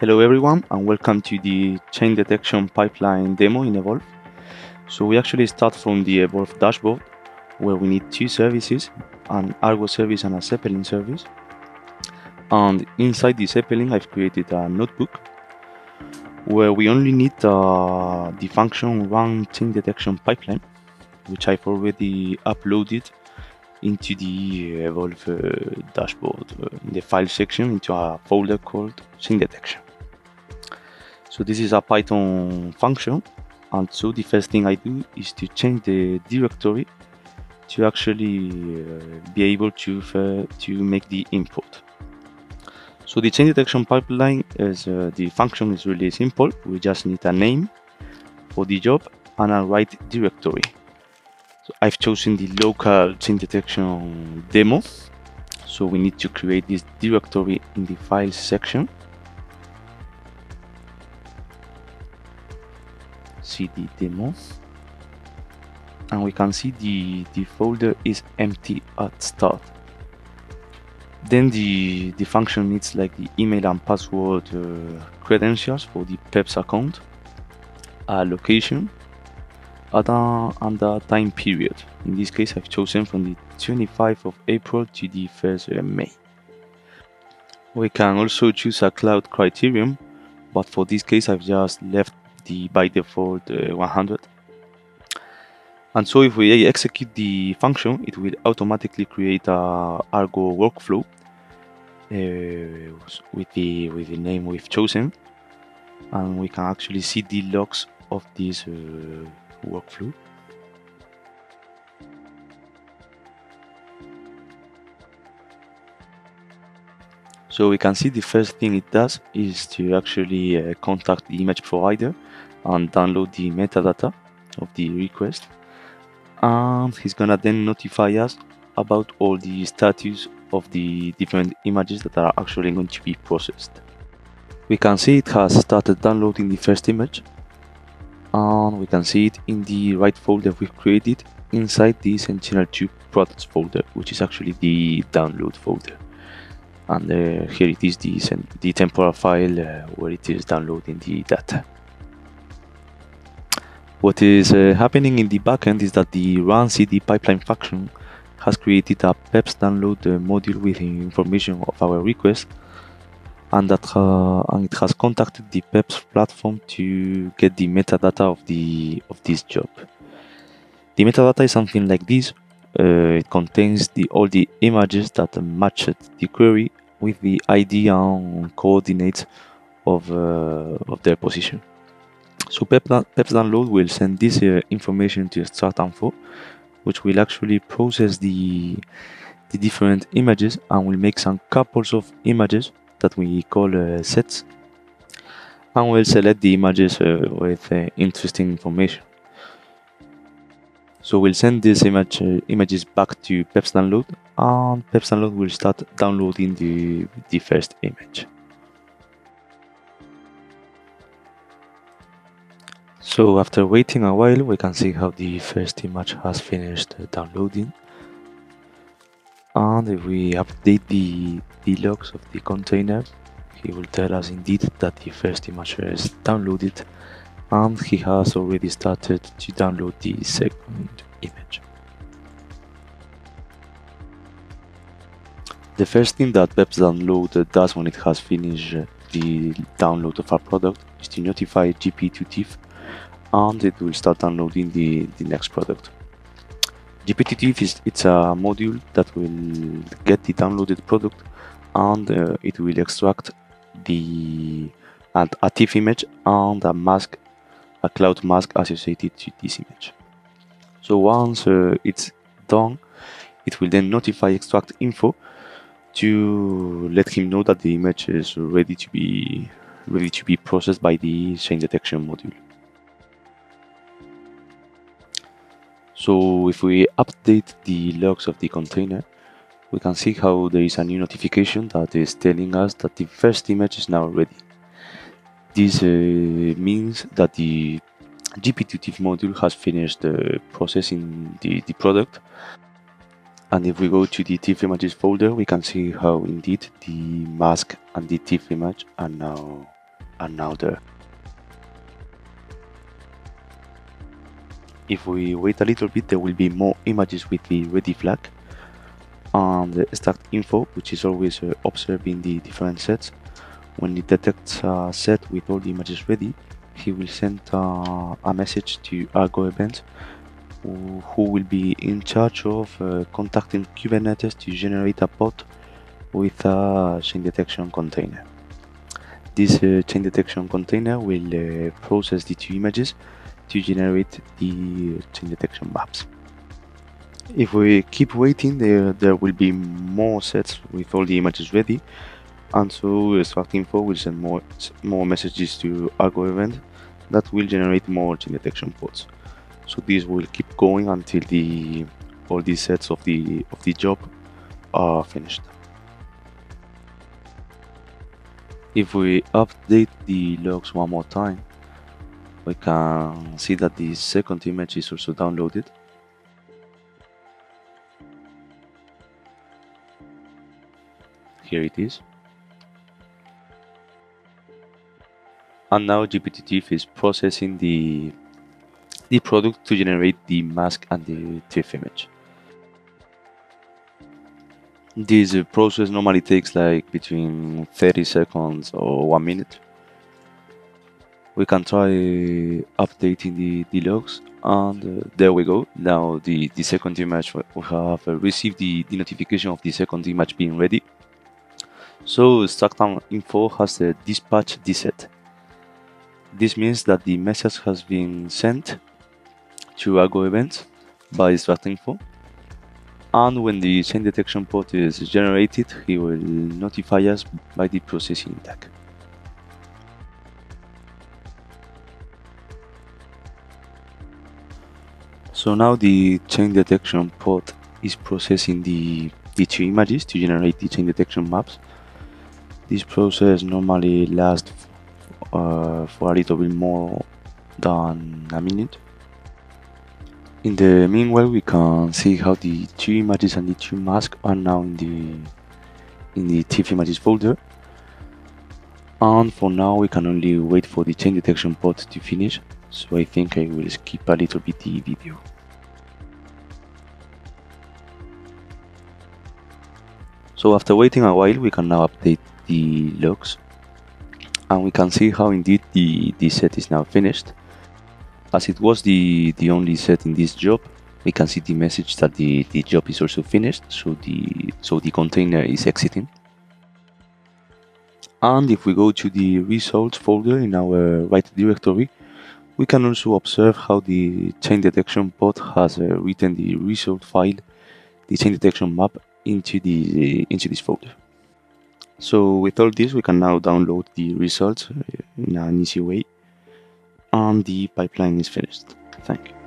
Hello everyone and welcome to the chain detection pipeline demo in Evolve. So we actually start from the Evolve dashboard where we need two services, an Argo service and a Zeppelin service. And inside the Zeppelin I've created a notebook where we only need the function run chain detection pipeline, which I've already uploaded into the Evolve dashboard in the file section into a folder called chain detection. So this is a Python function, and so the first thing I do is to change the directory to actually be able to make the import. So the chain detection pipeline is the function is really simple. We just need a name for the job and a right directory. So I've chosen the local chain detection demo. So we need to create this directory in the files section. Cd demo, and we can see the folder is empty at start. Then the function needs like the email and password credentials for the PEPS account, a location, and a time period. In this case I've chosen from the 25th of April to the 1st of May. We can also choose a cloud criterion, but for this case I've just left the by default 100. And so if we execute the function, it will automatically create a Argo workflow with the name we've chosen, and we can actually see the logs of this workflow. So we can see the first thing it does is to actually contact the image provider and download the metadata of the request, and he's gonna then notify us about all the status of the different images that are actually going to be processed. We can see it has started downloading the first image, and we can see it in the right folder we've created inside the Sentinel-2 products folder, which is actually the download folder. And here it is, the temporal file where it is downloading the data. What is happening in the backend is that the run cd pipeline function has created a PEPS download module with information of our request, and it has contacted the PEPS platform to get the metadata of this job. The metadata is something like this. It contains all the images that match the query with the ID and coordinates of their position. So PEPS download will send this information to extract_info, which will actually process the different images and will make some couples of images that we call sets, and we'll select the images with interesting information. So we'll send these images back to PEPS download, and PEPS download will start downloading the first image. So after waiting a while, we can see how the first image has finished downloading. And if we update the logs of the container, he will tell us indeed that the first image is downloaded, and he has already started to download the second image. The first thing that PEPS download does when it has finished the download of our product is to notify GPT-TIFF, and it will start downloading the next product. GPT-TIFF it's a module that will get the downloaded product, and it will extract a TIFF image and a cloud mask associated to this image. So once it's done, it will then notify extract_info to let him know that the image is ready to be processed by the chain detection module. So if we update the logs of the container, we can see how there is a new notification that is telling us that the first image is now ready. This means that the GPT-TIFF module has finished processing the product. And if we go to the TIFF images folder, we can see how indeed the mask and the TIFF image are now are now there. If we wait a little bit, there will be more images with the ready flag. The start info, which is always observing the different sets. When it detects a set with all the images ready, he will send a message to Argo event, who will be in charge of contacting Kubernetes to generate a pod with a chain detection container. This chain detection container will process the two images to generate the chain detection maps. If we keep waiting, there will be more sets with all the images ready, and so Start Info will send more messages to Argo event that will generate more chain detection pods. So this will keep going until all these sets of the job are finished. If we update the logs one more time, we can see that the second image is also downloaded. Here it is. And now GPT-TIFF is processing the product to generate the mask and the TIFF image. This process normally takes like between 30 seconds or 1 minute. We can try updating the logs, and there we go. Now the second image, we have received the notification of the second image being ready. So Start Info has dispatched this set. This means that the message has been sent to Argo event by Start Info, and when the chain detection pod is generated, he will notify us by the processing tag. So now the chain detection pod is processing the two images to generate the chain detection maps. This process normally lasts for a little bit more than a minute. In the meanwhile, we can see how the two images and the two masks are now in the TIFF images folder. And for now, we can only wait for the chain detection pod to finish. So I think I will skip a little bit the video. So after waiting a while, we can now update the logs, and we can see how indeed the set is now finished. As it was the only set in this job, we can see the message that the job is also finished, so the container is exiting. And if we go to the results folder in our right directory, we can also observe how the chain detection pod has written the result file, the chain detection map, into this folder. So with all this, we can now download the results in an easy way, and the pipeline is finished. Thank you.